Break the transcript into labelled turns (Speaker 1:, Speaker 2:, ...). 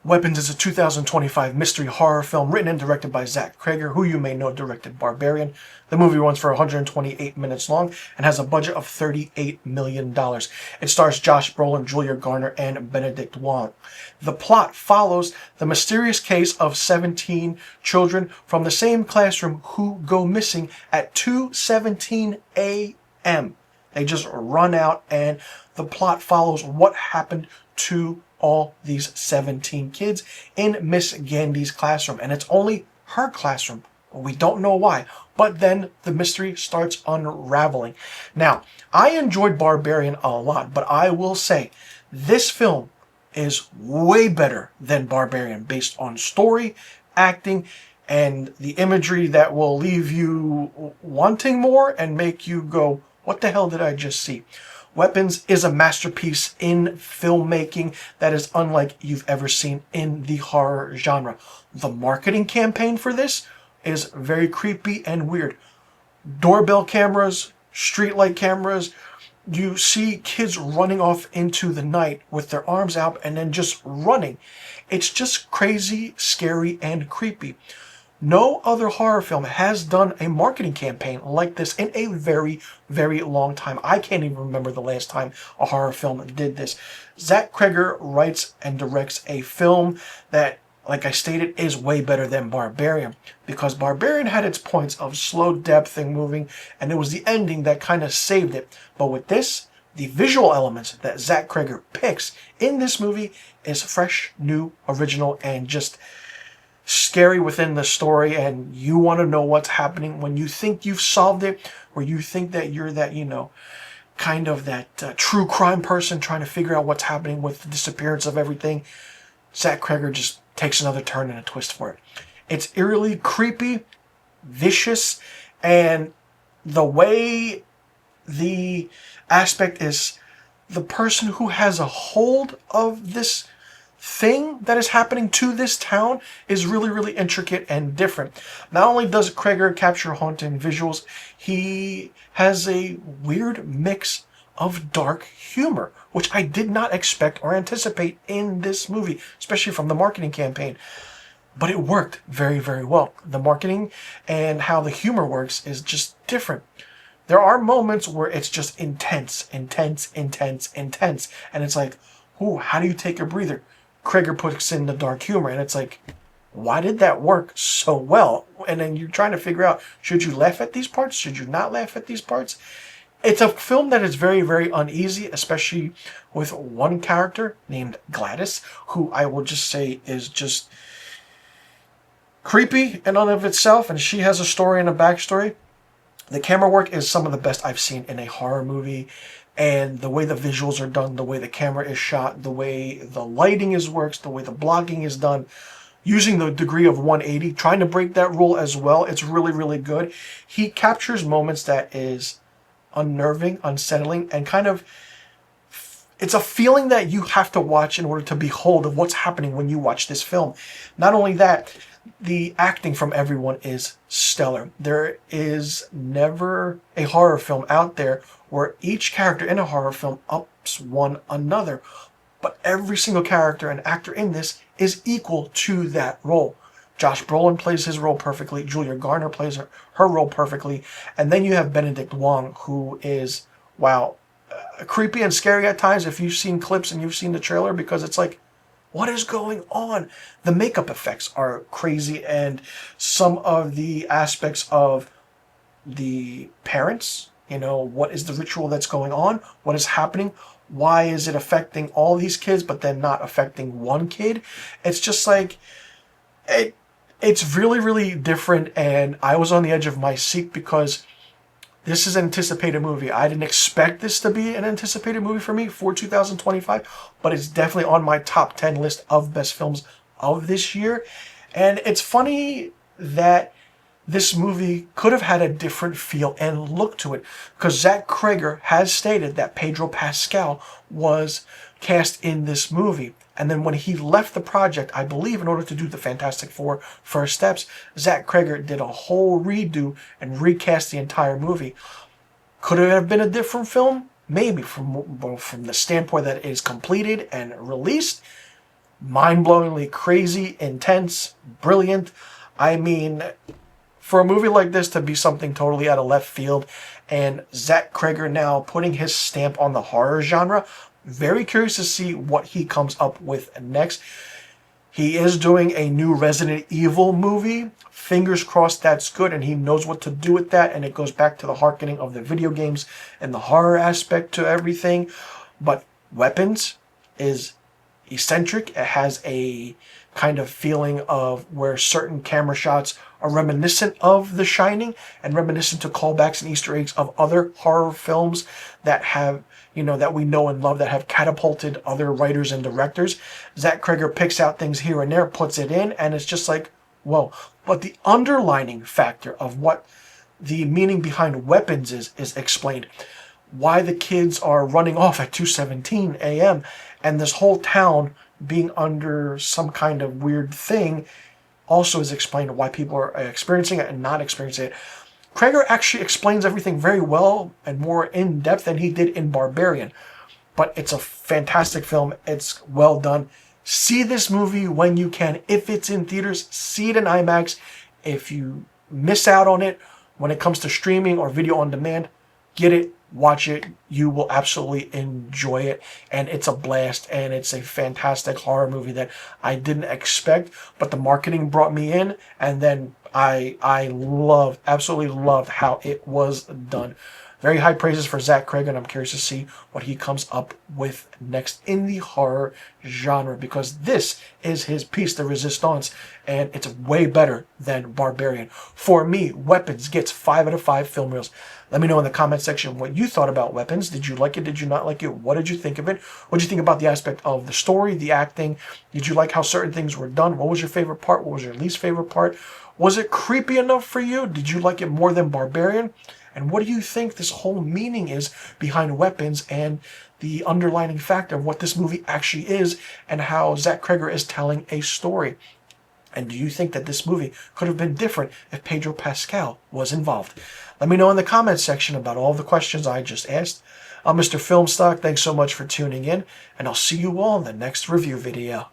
Speaker 1: Weapons is a 2025 mystery horror film written and directed by Cregger, who you may know directed Barbarian. The movie runs for 128 minutes long and has a budget of $38 million. It stars Josh Brolin, Julia Garner, and Benedict Wong. The plot follows the mysterious case of 17 children from the same classroom who go missing at 2:17 a.m. They just run out, and the plot follows what happened to all these 17 kids in Miss Gandy's classroom. And it's only her classroom. We don't know why. But then the mystery starts unraveling. Now, I enjoyed Barbarian a lot, but I will say this film is way better than Barbarian based on story, acting, and the imagery that will leave you wanting more and make you go, what the hell did I just see? Weapons is a masterpiece in filmmaking that is unlike you've ever seen in the horror genre. The marketing campaign for this is very creepy and weird. Doorbell cameras, streetlight cameras, you see kids running off into the night with their arms out and then just running. It's just crazy, scary, and creepy. No other horror film has done a marketing campaign like this in a very, very long time. I can't even remember the last time a horror film did this. Cregger writes and directs a film that, like I stated, is way better than Barbarian, because Barbarian had its points of slow depth and moving, and it was the ending that kind of saved it. But with this, the visual elements that Cregger picks in this movie is fresh, new, original, and just scary within the story, and you want to know what's happening when you think you've solved it, or you think that you're that, kind of that true crime person trying to figure out what's happening with the disappearance of everything. Cregger just takes another turn and a twist for it. It's eerily creepy, vicious, and the way the aspect is, the person who has a hold of this thing that is happening to this town is really, really intricate and different. Not only does Cregger capture haunting visuals, he has a weird mix of dark humor, which I did not expect or anticipate in this movie, especially from the marketing campaign. But it worked very, very well. The marketing and how the humor works is just different. There are moments where it's just intense, intense, intense, intense, and it's like, ooh, how do you take a breather? Cregger puts in the dark humor, and it's like, why did that work so well? And then you're trying to figure out, should you laugh at these parts? Should you not laugh at these parts? It's a film that is very, very uneasy, especially with one character named Gladys, who I will just say is just creepy in and of itself, and she has a story and a backstory. The camera work is some of the best I've seen in a horror movie. And the way the visuals are done, the way the camera is shot, the way the lighting works, the way the blocking is done, using the degree of 180, trying to break that rule as well. It's really, really good. He captures moments that is unnerving, unsettling, and kind of, it's a feeling that you have to watch in order to behold of what's happening when you watch this film. Not only that, the acting from everyone is stellar. There is never a horror film out there where each character in a horror film ups one another. But every single character and actor in this is equal to that role. Josh Brolin plays his role perfectly. Julia Garner plays her role perfectly. And then you have Benedict Wong, who is, wow, creepy and scary at times if you've seen clips and you've seen the trailer, because it's like, what is going on? The makeup effects are crazy, and some of the aspects of the parents, what is the ritual that's going on? What is happening? Why is it affecting all these kids but then not affecting one kid? It's just like, it's really, really different, and I was on the edge of my seat because this is an anticipated movie. I didn't expect this to be an anticipated movie for me for 2025, but it's definitely on my top 10 list of best films of this year. And it's funny that this movie could have had a different feel and look to it, because Cregger has stated that Pedro Pascal was cast in this movie. And then when he left the project, I believe in order to do the Fantastic Four First Steps, Cregger did a whole redo and recast the entire movie. Could it have been a different film? Maybe, from the standpoint that it is completed and released. mind-blowingly crazy, intense, brilliant. I mean, for a movie like this to be something totally out of left field, and Zach Cregger now putting his stamp on the horror genre, very curious to see what he comes up with next. He is doing a new Resident Evil movie. Fingers crossed that's good and he knows what to do with that, and it goes back to the hearkening of the video games and the horror aspect to everything. But Weapons is eccentric. It has a kind of feeling of where certain camera shots are reminiscent of The Shining and reminiscent to callbacks and Easter eggs of other horror films that have, that we know and love, that have catapulted other writers and directors. Zach Cregger picks out things here and there, puts it in, and it's just like, whoa. But the underlining factor of what the meaning behind Weapons is explained. Why the kids are running off at 2:17 a.m. and this whole town being under some kind of weird thing also is explained, why people are experiencing it and not experiencing it. Cregger actually explains everything very well and more in depth than he did in Barbarian. But it's a fantastic film. It's well done. See this movie when you can. If it's in theaters, see it in IMAX. If you miss out on it when it comes to streaming or video on demand, get it, watch it. You will absolutely enjoy it. And it's a blast. And it's a fantastic horror movie that I didn't expect. But the marketing brought me in. And then I absolutely loved how it was done. Very high praises for Zach Cregger, and I'm curious to see what he comes up with next in the horror genre, because this is his piece de resistance, and it's way better than Barbarian. For me, Weapons gets 5 out of 5 film reels. Let me know in the comment section what you thought about Weapons. Did you like it? Did you not like it? What did you think of it? What did you think about the aspect of the story, the acting? Did you like how certain things were done? What was your favorite part? What was your least favorite part? Was it creepy enough for you? Did you like it more than Barbarian? And what do you think this whole meaning is behind Weapons and the underlining factor of what this movie actually is and how Zach Cregger is telling a story? And do you think that this movie could have been different if Pedro Pascal was involved? Let me know in the comments section about all the questions I just asked. I'm Mr. Filmstock. Thanks so much for tuning in, and I'll see you all in the next review video.